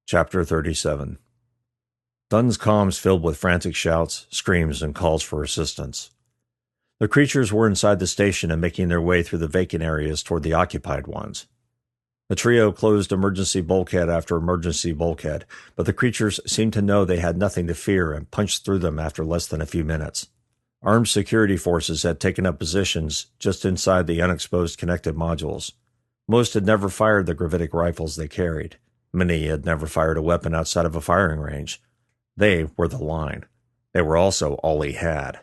Chapter 37. Dunn's comms filled with frantic shouts, screams, and calls for assistance. The creatures were inside the station and making their way through the vacant areas toward the occupied ones. The trio closed emergency bulkhead after emergency bulkhead, but the creatures seemed to know they had nothing to fear and punched through them after less than a few minutes. Armed security forces had taken up positions just inside the unexposed connected modules. Most had never fired the gravitic rifles they carried. Many had never fired a weapon outside of a firing range. They were the line. They were also all he had.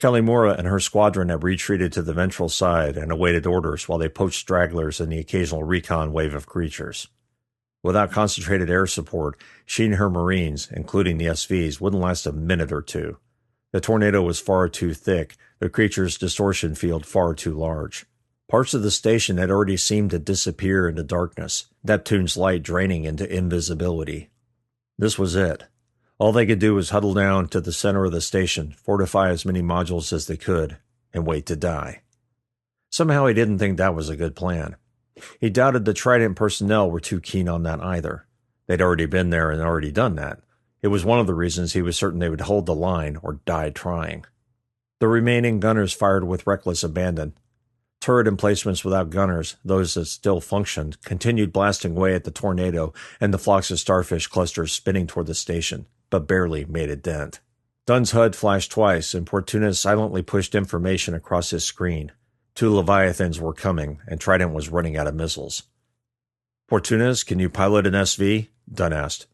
Kalimura and her squadron had retreated to the ventral side and awaited orders while they poached stragglers in the occasional recon wave of creatures. Without concentrated air support, she and her Marines, including the SVs, wouldn't last a minute or two. The tornado was far too thick, the creature's distortion field far too large. Parts of the station had already seemed to disappear into darkness, Neptune's light draining into invisibility. This was it. All they could do was huddle down to the center of the station, fortify as many modules as they could, and wait to die. Somehow he didn't think that was a good plan. He doubted the Trident personnel were too keen on that either. They'd already been there and already done that. It was one of the reasons he was certain they would hold the line or die trying. The remaining gunners fired with reckless abandon. Turret emplacements without gunners, those that still functioned, continued blasting away at the tornado and the flocks of starfish clusters spinning toward the station, but barely made a dent. Dunn's HUD flashed twice, and Portunus silently pushed information across his screen. 2 Leviathans were coming, and Trident was running out of missiles. "Portunus, can you pilot an SV?" Dunn asked.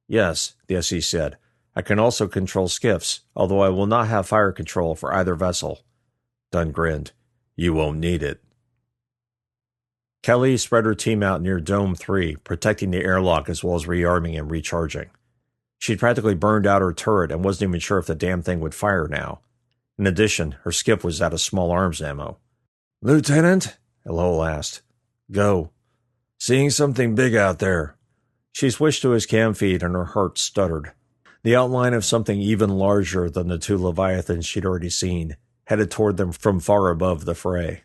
"Yes," the SE said. "I can also control skiffs, although I will not have fire control for either vessel." Dunn grinned. "You won't need it." Kelly spread her team out near Dome 3, protecting the airlock as well as rearming and recharging. She'd practically burned out her turret and wasn't even sure if the damn thing would fire now. In addition, her skiff was out of small arms ammo. "Lieutenant?" Elhol asked. "Go." "Seeing something big out there." She switched to his cam feed and her heart stuttered. The outline of something even larger than the 2 Leviathans she'd already seen headed toward them from far above the fray.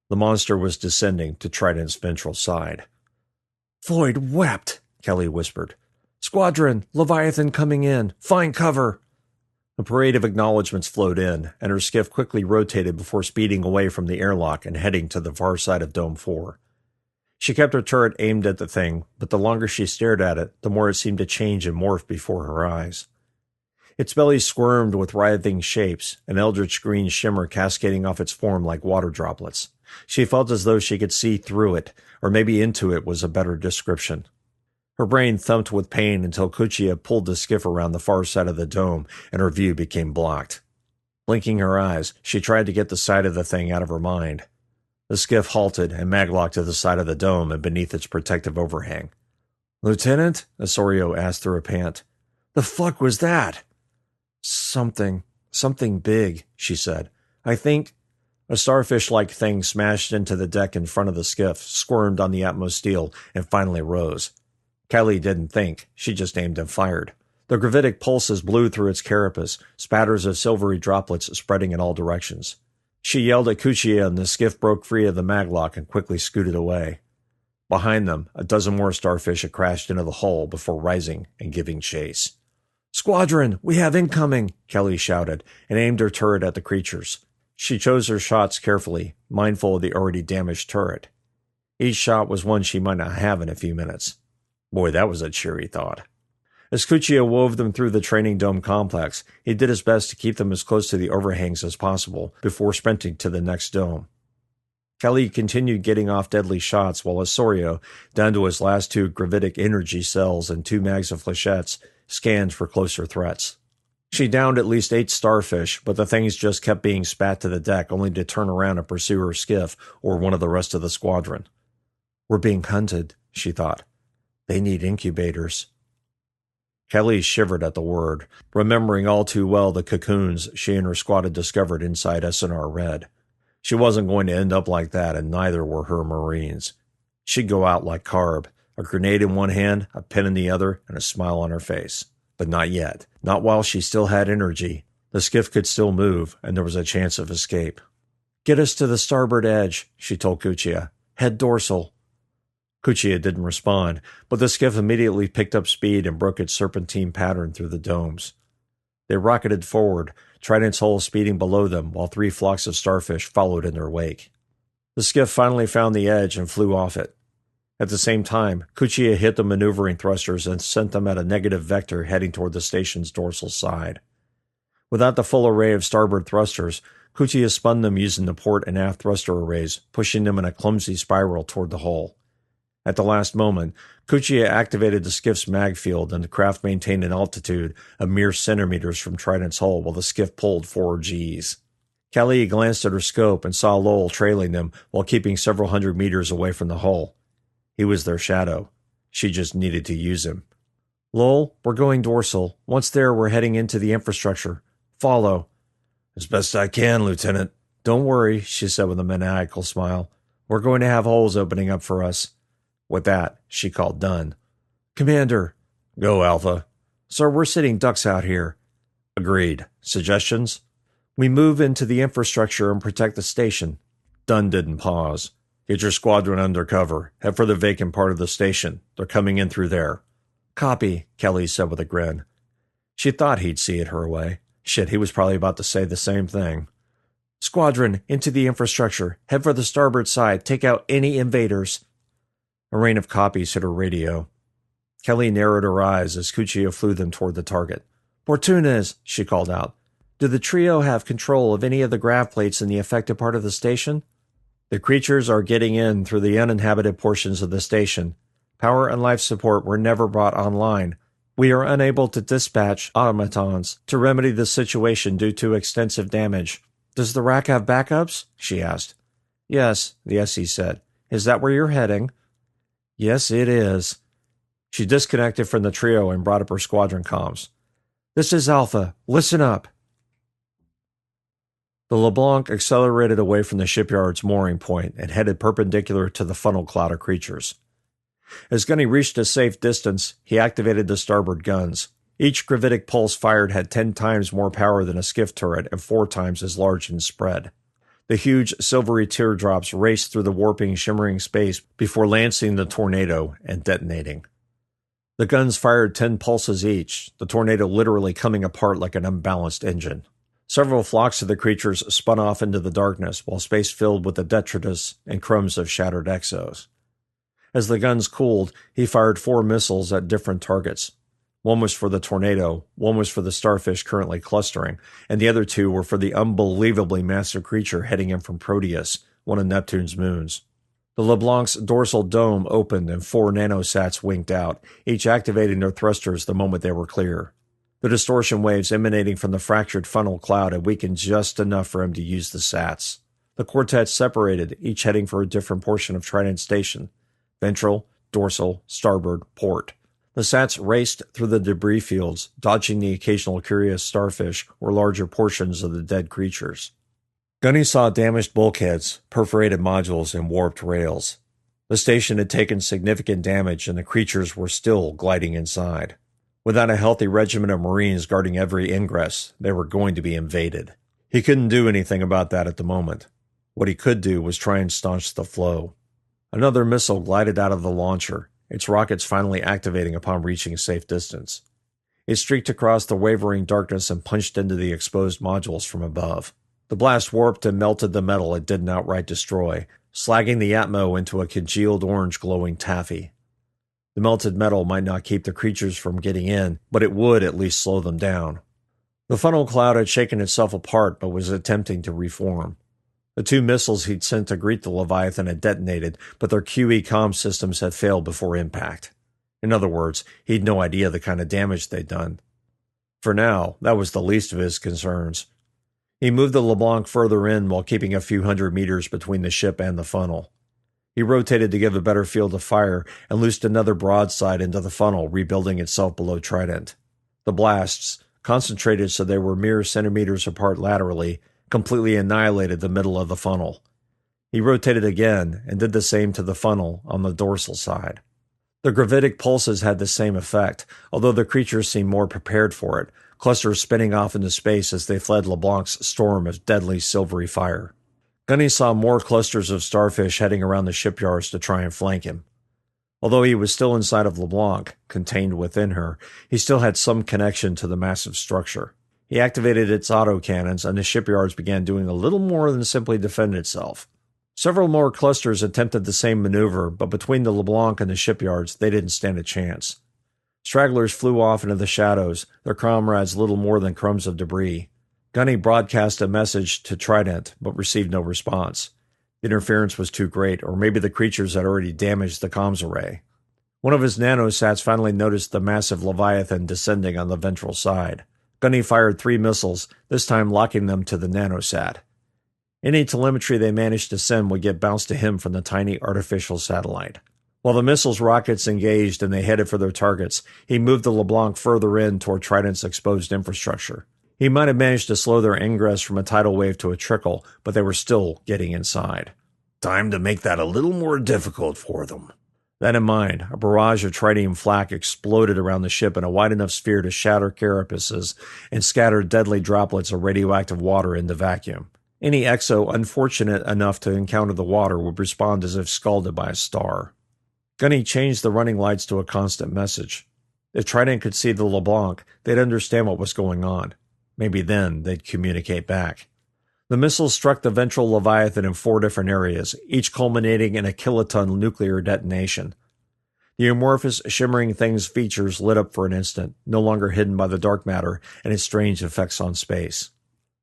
The monster was descending to Trident's ventral side. "Floyd wept," Kelly whispered. "Squadron, Leviathan coming in. Find cover." A parade of acknowledgments flowed in, and her skiff quickly rotated before speeding away from the airlock and heading to the far side of Dome 4. She kept her turret aimed at the thing, but the longer she stared at it, the more it seemed to change and morph before her eyes. Its belly squirmed with writhing shapes, an eldritch green shimmer cascading off its form like water droplets. She felt as though she could see through it, or maybe into it was a better description. Her brain thumped with pain until Kuchia pulled the skiff around the far side of the dome, and her view became blocked. Blinking her eyes, she tried to get the sight of the thing out of her mind. The skiff halted and maglocked to the side of the dome and beneath its protective overhang. "Lieutenant?" Osorio asked through a pant. "The fuck was that?" Something big," she said. "I think—" A starfish-like thing smashed into the deck in front of the skiff, squirmed on the atmosteel, and finally rose. Kelly didn't think. She just aimed and fired. The gravitic pulses blew through its carapace, spatters of silvery droplets spreading in all directions. She yelled at Kuchia, and the skiff broke free of the maglock and quickly scooted away. Behind them, a dozen more starfish had crashed into the hull before rising and giving chase. "Squadron, we have incoming!" Kelly shouted, and aimed her turret at the creatures. She chose her shots carefully, mindful of the already damaged turret. Each shot was one she might not have in a few minutes. Boy, that was a cheery thought. As Kuchia wove them through the training dome complex, he did his best to keep them as close to the overhangs as possible before sprinting to the next dome. Kelly continued getting off deadly shots while Osorio, down to his last 2 gravitic energy cells and 2 mags of flechettes, scanned for closer threats. She downed at least 8 starfish, but the things just kept being spat to the deck only to turn around and pursue her skiff or one of the rest of the squadron. "We're being hunted," she thought. "They need incubators." Kelly shivered at the word, remembering all too well the cocoons she and her squad had discovered inside SNR Red. She wasn't going to end up like that, and neither were her Marines. She'd go out like Carb, a grenade in one hand, a pen in the other, and a smile on her face. But not yet. Not while she still had energy. The skiff could still move, and there was a chance of escape. "Get us to the starboard edge," she told Kuchia. "Head dorsal." Cuccia didn't respond, but the skiff immediately picked up speed and broke its serpentine pattern through the domes. They rocketed forward, Trident's hull speeding below them, while 3 flocks of starfish followed in their wake. The skiff finally found the edge and flew off it. At the same time, Cuccia hit the maneuvering thrusters and sent them at a negative vector heading toward the station's dorsal side. Without the full array of starboard thrusters, Cuccia spun them using the port and aft thruster arrays, pushing them in a clumsy spiral toward the hull. At the last moment, Cuccia activated the skiff's mag field, and the craft maintained an altitude of mere centimeters from Trident's hull while the skiff pulled 4 Gs. Callie glanced at her scope and saw Lowell trailing them while keeping several hundred meters away from the hull. He was their shadow. She just needed to use him. "Lowell, we're going dorsal. Once there, we're heading into the infrastructure. Follow." "As best I can, Lieutenant." "Don't worry," she said with a maniacal smile. "We're going to have holes opening up for us." With that, she called Dunn. "Commander." "Go, Alpha." "Sir, we're sitting ducks out here." "Agreed. Suggestions?" "We move into the infrastructure and protect the station." Dunn didn't pause. "Get your squadron under cover. Head for the vacant part of the station. They're coming in through there." "Copy," Kelly said with a grin. She thought he'd see it her way. Shit, he was probably about to say the same thing. "Squadron, into the infrastructure. Head for the starboard side. Take out any invaders." A rain of copies hit her radio. Kelly narrowed her eyes as Cuccia flew them toward the target. "Fortunas," she called out. "Do the trio have control of any of the grav plates in the affected part of the station?" "The creatures are getting in through the uninhabited portions of the station. Power and life support were never brought online. We are unable to dispatch automatons to remedy the situation due to extensive damage." "Does the rack have backups?" she asked. "Yes," the SE said. "Is that where you're heading?" "Yes, it is." She disconnected from the trio and brought up her squadron comms. "This is Alpha. Listen up." The LeBlanc accelerated away from the shipyard's mooring point and headed perpendicular to the funnel cloud of creatures. As Gunny reached a safe distance, he activated the starboard guns. Each gravitic pulse fired had 10 times more power than a skiff turret and 4 times as large in spread. The huge silvery teardrops raced through the warping, shimmering space before lancing the tornado and detonating. The guns fired 10 pulses each, the tornado literally coming apart like an unbalanced engine. Several flocks of the creatures spun off into the darkness, while space filled with the detritus and crumbs of shattered exos. As the guns cooled, he fired 4 missiles at different targets. One was for the tornado, one was for the starfish currently clustering, and the other 2 were for the unbelievably massive creature heading in from Proteus, one of Neptune's moons. The LeBlanc's dorsal dome opened and 4 nanosats winked out, each activating their thrusters the moment they were clear. The distortion waves emanating from the fractured funnel cloud had weakened just enough for him to use the sats. The quartet separated, each heading for a different portion of Trident Station: ventral, dorsal, starboard, port. The sats raced through the debris fields, dodging the occasional curious starfish or larger portions of the dead creatures. Gunny saw damaged bulkheads, perforated modules, and warped rails. The station had taken significant damage, and the creatures were still gliding inside. Without a healthy regiment of Marines guarding every ingress, they were going to be invaded. He couldn't do anything about that at the moment. What he could do was try and staunch the flow. Another missile glided out of the launcher, its rockets finally activating upon reaching a safe distance. It streaked across the wavering darkness and punched into the exposed modules from above. The blast warped and melted the metal it didn't outright destroy, slagging the Atmo into a congealed orange glowing taffy. The melted metal might not keep the creatures from getting in, but it would at least slow them down. The funnel cloud had shaken itself apart but was attempting to reform. The 2 missiles he'd sent to greet the Leviathan had detonated, but their QE comm systems had failed before impact. In other words, he'd no idea the kind of damage they'd done. For now, that was the least of his concerns. He moved the LeBlanc further in while keeping a few hundred meters between the ship and the funnel. He rotated to give a better field of fire and loosed another broadside into the funnel, rebuilding itself below Trident. The blasts, concentrated so they were mere centimeters apart laterally, completely annihilated the middle of the funnel. He rotated again and did the same to the funnel on the dorsal side. The gravitic pulses had the same effect, although the creatures seemed more prepared for it, clusters spinning off into space as they fled LeBlanc's storm of deadly silvery fire. Gunny saw more clusters of starfish heading around the shipyards to try and flank him. Although he was still inside of LeBlanc, contained within her, he still had some connection to the massive structure. He activated its autocannons, and the shipyards began doing a little more than simply defend itself. Several more clusters attempted the same maneuver, but between the LeBlanc and the shipyards, they didn't stand a chance. Stragglers flew off into the shadows, their comrades little more than crumbs of debris. Gunny broadcast a message to Trident, but received no response. The interference was too great, or maybe the creatures had already damaged the comms array. One of his nanosats finally noticed the massive Leviathan descending on the ventral side. Gunny fired 3 missiles, this time locking them to the nanosat. Any telemetry they managed to send would get bounced to him from the tiny artificial satellite. While the missiles' rockets engaged and they headed for their targets, he moved the LeBlanc further in toward Trident's exposed infrastructure. He might have managed to slow their ingress from a tidal wave to a trickle, but they were still getting inside. Time to make that a little more difficult for them. That in mind, a barrage of tritium flak exploded around the ship in a wide enough sphere to shatter carapaces and scatter deadly droplets of radioactive water in the vacuum. Any exo unfortunate enough to encounter the water would respond as if scalded by a star. Gunny changed the running lights to a constant message. If Trident could see the LeBlanc, they'd understand what was going on. Maybe then they'd communicate back. The missiles struck the ventral Leviathan in 4 different areas, each culminating in a kiloton nuclear detonation. The amorphous, shimmering thing's features lit up for an instant, no longer hidden by the dark matter and its strange effects on space.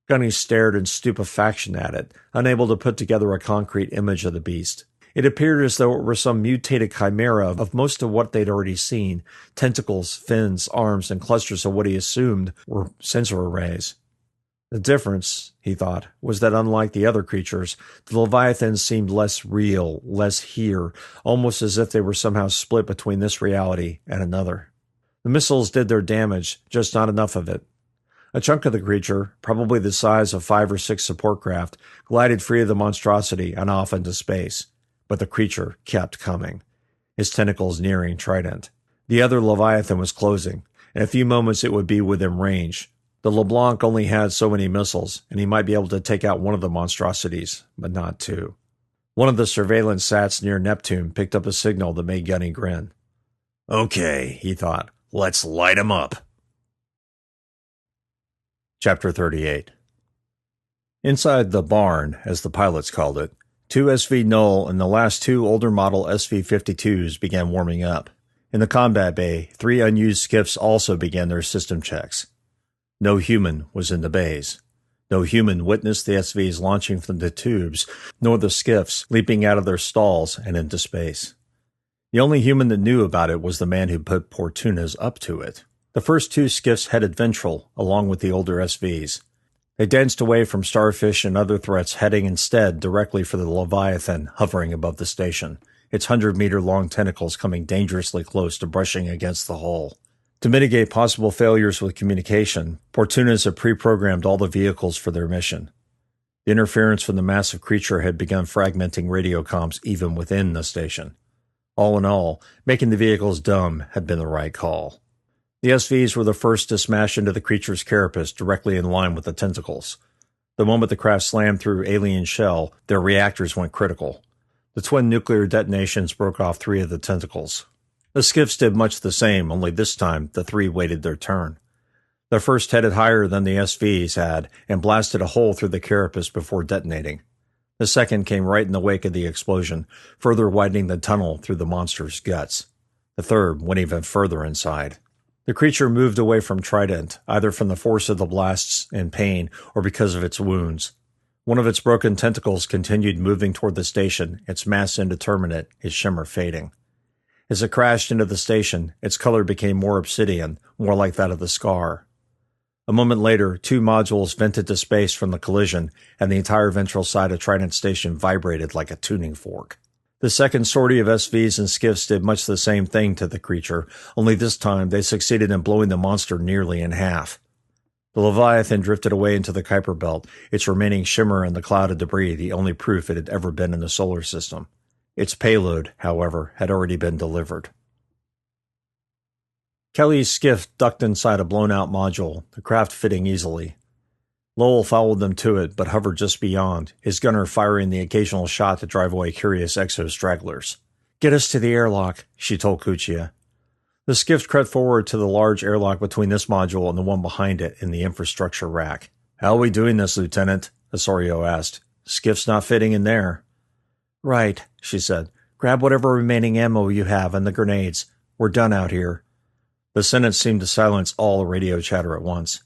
Gunny stared in stupefaction at it, unable to put together a concrete image of the beast. It appeared as though it were some mutated chimera of most of what they'd already seen: tentacles, fins, arms, and clusters of what he assumed were sensor arrays. The difference, he thought, was that unlike the other creatures, the Leviathans seemed less real, less here, almost as if they were somehow split between this reality and another. The missiles did their damage, just not enough of it. A chunk of the creature, probably the size of 5 or 6 support craft, glided free of the monstrosity and off into space. But the creature kept coming, his tentacles nearing Trident. The other Leviathan was closing. In a few moments it would be within range. The LeBlanc only had so many missiles, and he might be able to take out one of the monstrosities, but not 2. One of the surveillance sats near Neptune picked up a signal that made Gunny grin. Okay, he thought, let's light him up. Chapter 38. Inside the barn, as the pilots called it, 2 SV Null and the last 2 older model SV-52s began warming up. In the combat bay, 3 unused skiffs also began their system checks. No human was in the bays. No human witnessed the SVs launching from the tubes, nor the skiffs leaping out of their stalls and into space. The only human that knew about it was the man who put Portunas up to it. The first 2 skiffs headed ventral, along with the older SVs. They danced away from starfish and other threats, heading instead directly for the Leviathan hovering above the station, its 100-meter-long tentacles coming dangerously close to brushing against the hull. To mitigate possible failures with communication, Portunas had pre-programmed all the vehicles for their mission. The interference from the massive creature had begun fragmenting radio comms even within the station. All in all, making the vehicles dumb had been the right call. The SVs were the first to smash into the creature's carapace directly in line with the tentacles. The moment the craft slammed through alien shell, their reactors went critical. The twin nuclear detonations broke off 3 of the tentacles. The skiffs did much the same, only this time the 3 waited their turn. The first headed higher than the SVs had and blasted a hole through the carapace before detonating. The second came right in the wake of the explosion, further widening the tunnel through the monster's guts. The third went even further inside. The creature moved away from Trident, either from the force of the blasts and pain or because of its wounds. One of its broken tentacles continued moving toward the station, its mass indeterminate, its shimmer fading. As it crashed into the station, its color became more obsidian, more like that of the scar. A moment later, 2 modules vented to space from the collision, and the entire ventral side of Trident Station vibrated like a tuning fork. The second sortie of SVs and skiffs did much the same thing to the creature, only this time they succeeded in blowing the monster nearly in half. The Leviathan drifted away into the Kuiper Belt, its remaining shimmer in the cloud of debris the only proof it had ever been in the solar system. Its payload, however, had already been delivered. Kelly's skiff ducked inside a blown-out module, the craft fitting easily. Lowell followed them to it, but hovered just beyond, his gunner firing the occasional shot to drive away curious exo-stragglers. Get us to the airlock, she told Kuchia. The skiff crept forward to the large airlock between this module and the one behind it in the infrastructure rack. How are we doing this, Lieutenant? Osorio asked. Skiff's not fitting in there. Right, she said. Grab whatever remaining ammo you have and the grenades. We're done out here. The sentence seemed to silence all radio chatter at once.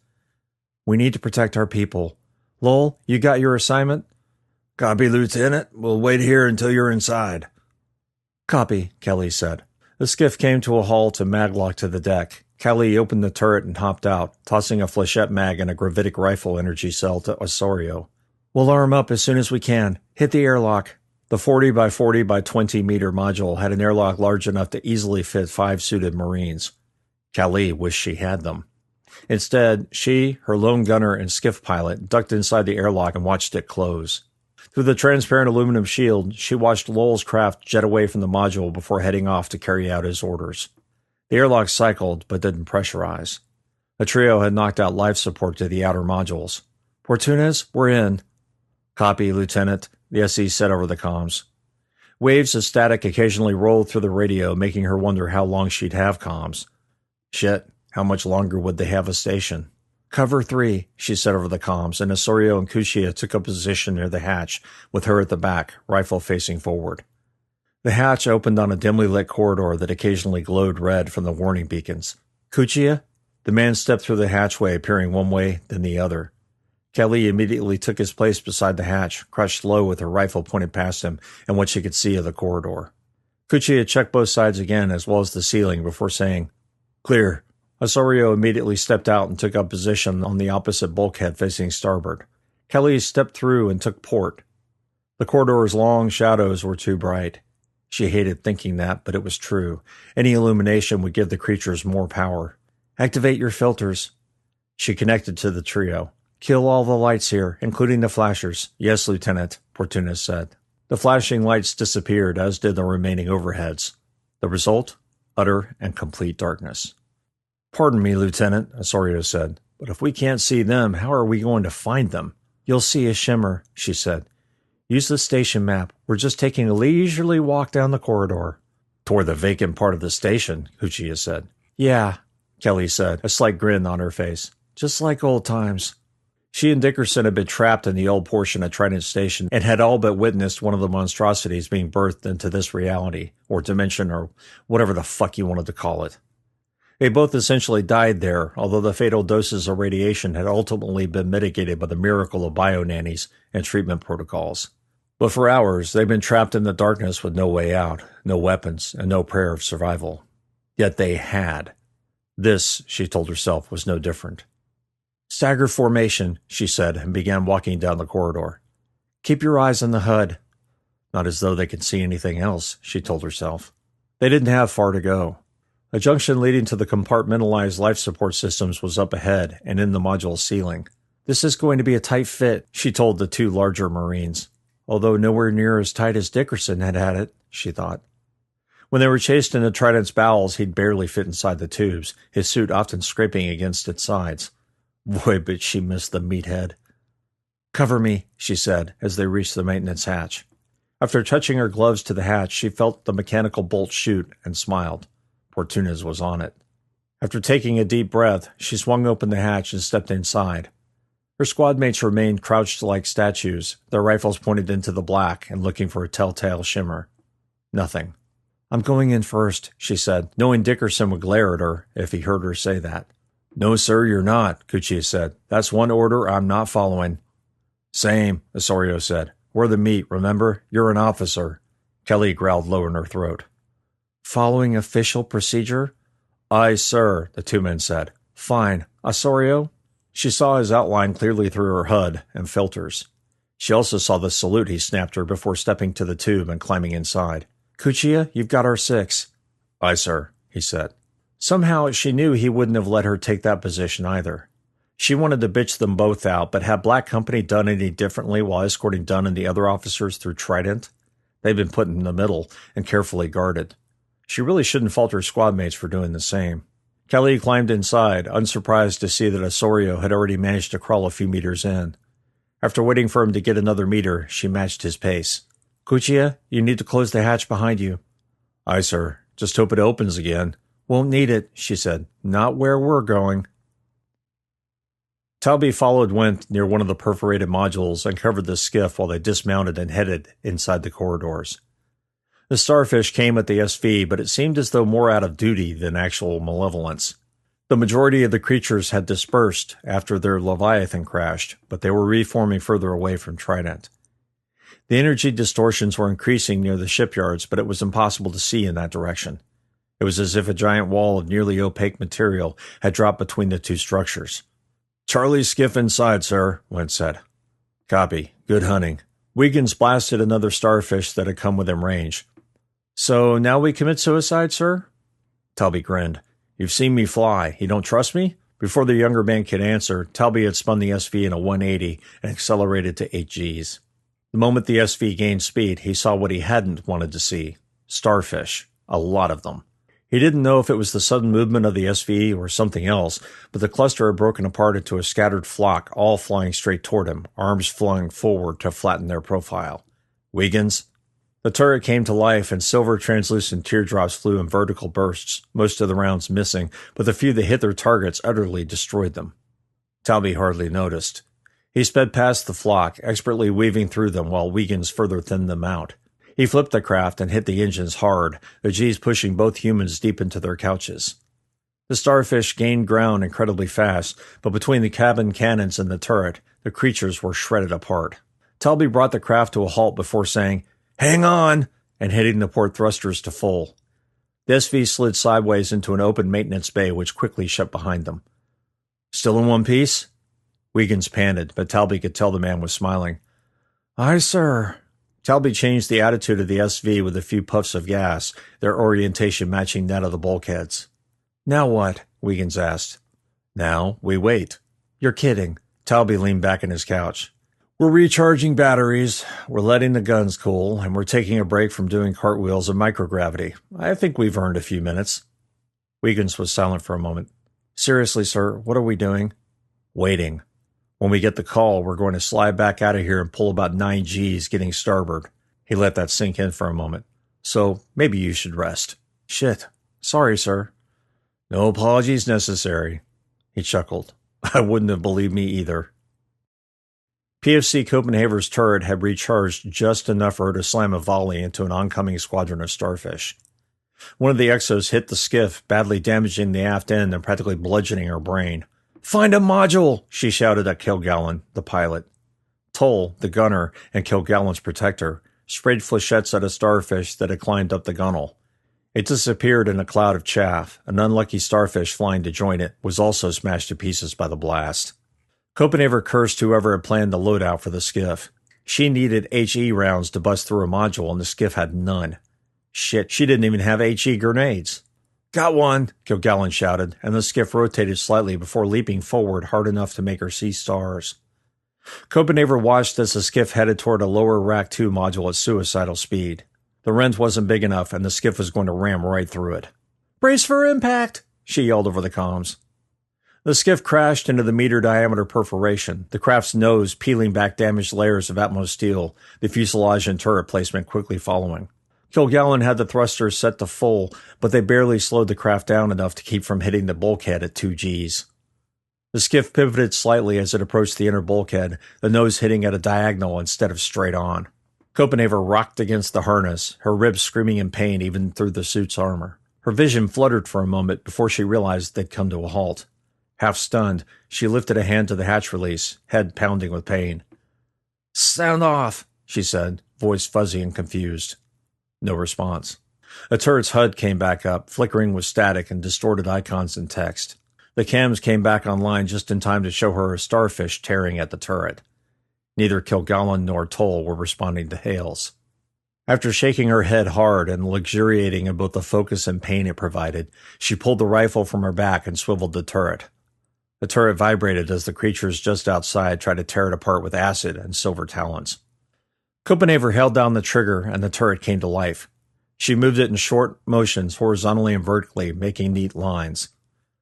We need to protect our people. Lowell, you got your assignment? Copy, Lieutenant. We'll wait here until you're inside. Copy, Kelly said. The skiff came to a halt and maglocked to the deck. Kelly opened the turret and hopped out, tossing a flechette mag and a gravitic rifle energy cell to Osorio. We'll arm up as soon as we can. Hit the airlock. The 40 by 40 by 20 meter module had an airlock large enough to easily fit 5 suited Marines. Kelly wished she had them. Instead, she, her lone gunner, and skiff pilot ducked inside the airlock and watched it close. Through the transparent aluminum shield, she watched Lowell's craft jet away from the module before heading off to carry out his orders. The airlock cycled, but didn't pressurize. The trio had knocked out life support to the outer modules. Portunes, we're in. Copy, Lieutenant, the SE said over the comms. Waves of static occasionally rolled through the radio, making her wonder how long she'd have comms. Shit, how much longer would they have a station? Cover 3, she said over the comms, and Osorio and Kuchia took up position near the hatch, with her at the back, rifle facing forward. The hatch opened on a dimly lit corridor that occasionally glowed red from the warning beacons. Kuchia? The man stepped through the hatchway, peering one way, then the other. Kelly immediately took his place beside the hatch, crouched low with her rifle pointed past him and what she could see of the corridor. Kuchia checked both sides again, as well as the ceiling, before saying, Clear. Osorio immediately stepped out and took up position on the opposite bulkhead facing starboard. Kelly stepped through and took port. The corridor's long shadows were too bright. She hated thinking that, but it was true. Any illumination would give the creatures more power. Activate your filters. She connected to the trio. Kill all the lights here, including the flashers. Yes, Lieutenant, Portunes said. The flashing lights disappeared, as did the remaining overheads. The result? Utter and complete darkness. Pardon me, Lieutenant, Osorio said, but if we can't see them, how are we going to find them? You'll see a shimmer, she said. Use the station map. We're just taking a leisurely walk down the corridor. Toward the vacant part of the station, Kuchia said. Yeah, Kelly said, a slight grin on her face. Just like old times. She and Dickerson had been trapped in the old portion of Trident Station and had all but witnessed one of the monstrosities being birthed into this reality, or dimension, or whatever the fuck you wanted to call it. They both essentially died there, although the fatal doses of radiation had ultimately been mitigated by the miracle of bio-nannies and treatment protocols. But for hours, they'd been trapped in the darkness with no way out, no weapons, and no prayer of survival. Yet they had. This, she told herself, was no different. Stagger formation, she said, and began walking down the corridor. Keep your eyes on the HUD. Not as though they could see anything else, she told herself. They didn't have far to go. A junction leading to the compartmentalized life support systems was up ahead and in the module's ceiling. This is going to be a tight fit, she told the 2 larger Marines. Although nowhere near as tight as Dickerson had had it, she thought. When they were chased into Trident's bowels, he'd barely fit inside the tubes, his suit often scraping against its sides. Boy, but she missed the meathead. Cover me, she said, as they reached the maintenance hatch. After touching her gloves to the hatch, she felt the mechanical bolt shoot and smiled. Portunes was on it. After taking a deep breath, she swung open the hatch and stepped inside. Her squad mates remained crouched like statues, their rifles pointed into the black and looking for a telltale shimmer. Nothing. I'm going in first, she said, knowing Dickerson would glare at her if he heard her say that. No, sir, you're not, Kuchia said. That's one order I'm not following. Same, Osorio said. We're the meat, remember? You're an officer. Kelly growled low in her throat. Following official procedure? Aye, sir, the 2 men said. Fine. Osorio? She saw his outline clearly through her HUD and filters. She also saw the salute he snapped her before stepping to the tube and climbing inside. Kuchia, you've got our 6. Aye, sir, he said. Somehow she knew he wouldn't have let her take that position either. She wanted to bitch them both out, but had Black Company done any differently while escorting Dunn and the other officers through Trident? They'd been put in the middle and carefully guarded. She really shouldn't fault her squad mates for doing the same. Kelly climbed inside, unsurprised to see that Osorio had already managed to crawl a few meters in. After waiting for him to get another meter, she matched his pace. Kuchia, you need to close the hatch behind you. Aye, sir. Just hope it opens again. Won't need it, she said. Not where we're going. Talby followed Went near one of the perforated modules and covered the skiff while they dismounted and headed inside the corridors. The starfish came at the SV, but it seemed as though more out of duty than actual malevolence. The majority of the creatures had dispersed after their Leviathan crashed, but they were reforming further away from Trident. The energy distortions were increasing near the shipyards, but it was impossible to see in that direction. It was as if a giant wall of nearly opaque material had dropped between the two structures. Charlie's skiff inside, sir, Went said. Copy. Good hunting. Wiggins blasted another starfish that had come within range. So now we commit suicide, sir? Talby grinned. You've seen me fly. You don't trust me? Before the younger man could answer, Talby had spun the SV in a 180 and accelerated to 8 Gs. The moment the SV gained speed, he saw what he hadn't wanted to see. Starfish. A lot of them. He didn't know if it was the sudden movement of the SV or something else, but the cluster had broken apart into a scattered flock, all flying straight toward him, arms flung forward to flatten their profile. Wiggins? The turret came to life, and silver translucent teardrops flew in vertical bursts, most of the rounds missing, but the few that hit their targets utterly destroyed them. Talby hardly noticed. He sped past the flock, expertly weaving through them while Wiggins further thinned them out. He flipped the craft and hit the engines hard, the G's pushing both humans deep into their couches. The starfish gained ground incredibly fast, but between the cabin cannons and the turret, the creatures were shredded apart. Talby brought the craft to a halt before saying, "Hang on!" and hitting the port thrusters to full. The SV slid sideways into an open maintenance bay which quickly shut behind them. Still in one piece? Wiggins panted, but Talby could tell the man was smiling. Aye, sir. Talby changed the attitude of the SV with a few puffs of gas, their orientation matching that of the bulkheads. Now what? Wiggins asked. Now we wait. You're kidding. Talby leaned back in his couch. We're recharging batteries, we're letting the guns cool, and we're taking a break from doing cartwheels in microgravity. I think we've earned a few minutes. Wiggins was silent for a moment. Seriously, sir, what are we doing? Waiting. When we get the call, we're going to slide back out of here and pull about 9 Gs getting starboard. He let that sink in for a moment. So maybe you should rest. Shit. Sorry, sir. No apologies necessary. He chuckled. I wouldn't have believed me either. PFC Copenhagen's turret had recharged just enough for her to slam a volley into an oncoming squadron of starfish. One of the Exos hit the skiff, badly damaging the aft end and practically bludgeoning her brain. Find a module, she shouted at Kilgallen, the pilot. Toll, the gunner, and Kilgallen's protector, sprayed flechettes at a starfish that had climbed up the gunnel. It disappeared in a cloud of chaff. An unlucky starfish flying to join it was also smashed to pieces by the blast. Copenhagen cursed whoever had planned the loadout for the skiff. She needed HE rounds to bust through a module, and the skiff had none. Shit, she didn't even have HE grenades. Got one, Kilgallen shouted, and the skiff rotated slightly before leaping forward hard enough to make her see stars. Copenhagen watched as the skiff headed toward a lower Rack 2 module at suicidal speed. The rent wasn't big enough, and the skiff was going to ram right through it. Brace for impact, she yelled over the comms. The skiff crashed into the meter-diameter perforation, the craft's nose peeling back damaged layers of Atmos steel, the fuselage and turret placement quickly following. Kilgallen had the thrusters set to full, but they barely slowed the craft down enough to keep from hitting the bulkhead at 2 Gs. The skiff pivoted slightly as it approached the inner bulkhead, the nose hitting at a diagonal instead of straight on. Copenhagen rocked against the harness, her ribs screaming in pain even through the suit's armor. Her vision fluttered for a moment before she realized they'd come to a halt. Half stunned, she lifted a hand to the hatch release, head pounding with pain. Sound off, she said, voice fuzzy and confused. No response. A turret's HUD came back up, flickering with static and distorted icons and text. The cams came back online just in time to show her a starfish tearing at the turret. Neither Kilgallen nor Toll were responding to hails. After shaking her head hard and luxuriating in both the focus and pain it provided, she pulled the rifle from her back and swiveled the turret. The turret vibrated as the creatures just outside tried to tear it apart with acid and silver talons. Copenhagen held down the trigger and the turret came to life. She moved it in short motions horizontally and vertically, making neat lines.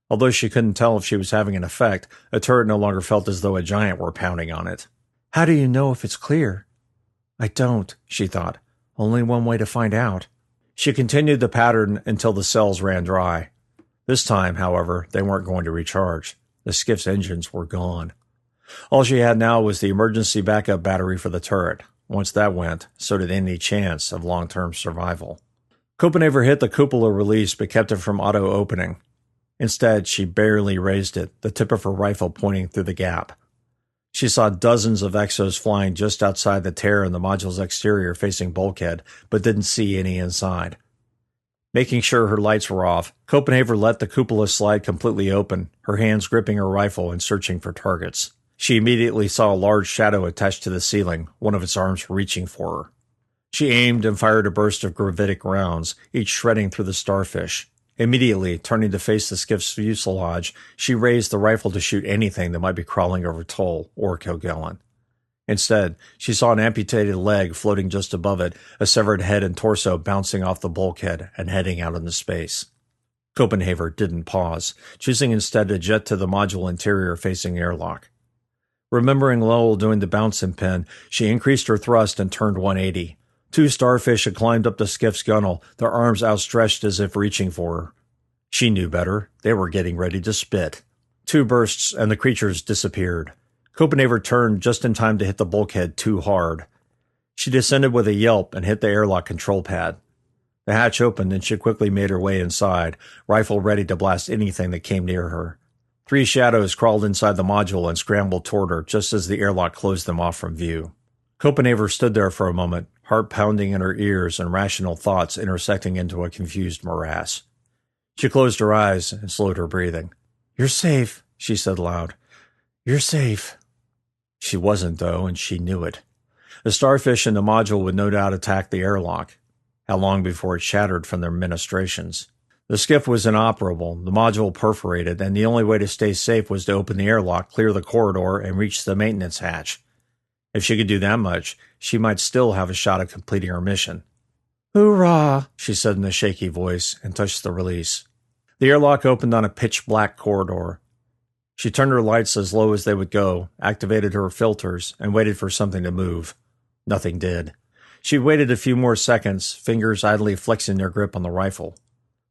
Although she couldn't tell if she was having an effect, the turret no longer felt as though a giant were pounding on it. How do you know if it's clear? I don't, she thought. Only one way to find out. She continued the pattern until the cells ran dry. This time, however, they weren't going to recharge. The skiff's engines were gone. All she had now was the emergency backup battery for the turret. Once that went, so did any chance of long-term survival. Copenhaver hit the cupola release but kept it from auto-opening. Instead, she barely raised it, the tip of her rifle pointing through the gap. She saw dozens of exos flying just outside the tear in the module's exterior facing bulkhead, but didn't see any inside. Making sure her lights were off, Copenhaver let the cupola slide completely open, her hands gripping her rifle and searching for targets. She immediately saw a large shadow attached to the ceiling, one of its arms reaching for her. She aimed and fired a burst of gravitic rounds, each shredding through the starfish. Immediately, turning to face the skiff's fuselage, she raised the rifle to shoot anything that might be crawling over Toll or Kilgallen. Instead, she saw an amputated leg floating just above it, a severed head and torso bouncing off the bulkhead and heading out into space. Copenhaver didn't pause, choosing instead to jet to the module interior facing airlock. Remembering Lowell doing the bouncing pin, she increased her thrust and turned 180. 2 starfish had climbed up the skiff's gunnel, their arms outstretched as if reaching for her. She knew better. They were getting ready to spit. 2 bursts, and the creatures disappeared. Copenhaver turned just in time to hit the bulkhead too hard. She descended with a yelp and hit the airlock control pad. The hatch opened, and she quickly made her way inside, rifle ready to blast anything that came near her. 3 shadows crawled inside the module and scrambled toward her just as the airlock closed them off from view. Copenhaver stood there for a moment, heart pounding in her ears and rational thoughts intersecting into a confused morass. She closed her eyes and slowed her breathing. "You're safe," she said loud. "You're safe." She wasn't, though, and she knew it. The starfish in the module would no doubt attack the airlock. How long before it shattered from their ministrations? The skiff was inoperable, the module perforated, and the only way to stay safe was to open the airlock, clear the corridor, and reach the maintenance hatch. If she could do that much, she might still have a shot at completing her mission. "Hoorah!" she said in a shaky voice, and touched the release. The airlock opened on a pitch-black corridor. She turned her lights as low as they would go, activated her filters, and waited for something to move. Nothing did. She waited a few more seconds, fingers idly flexing their grip on the rifle.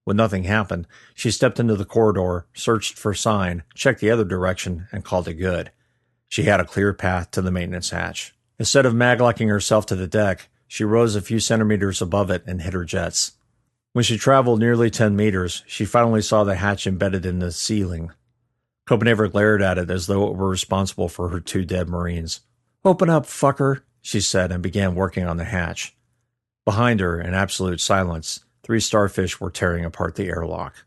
When nothing happened, she stepped into the corridor, searched for sign, checked the other direction, and called it good. She had a clear path to the maintenance hatch. Instead of maglocking herself to the deck, she rose a few centimeters above it and hit her jets. When she traveled nearly 10 meters, she finally saw the hatch embedded in the ceiling. Copenhaver glared at it as though it were responsible for her 2 dead Marines. "Open up, fucker," she said, and began working on the hatch. Behind her, in absolute silence, 3 starfish were tearing apart the airlock.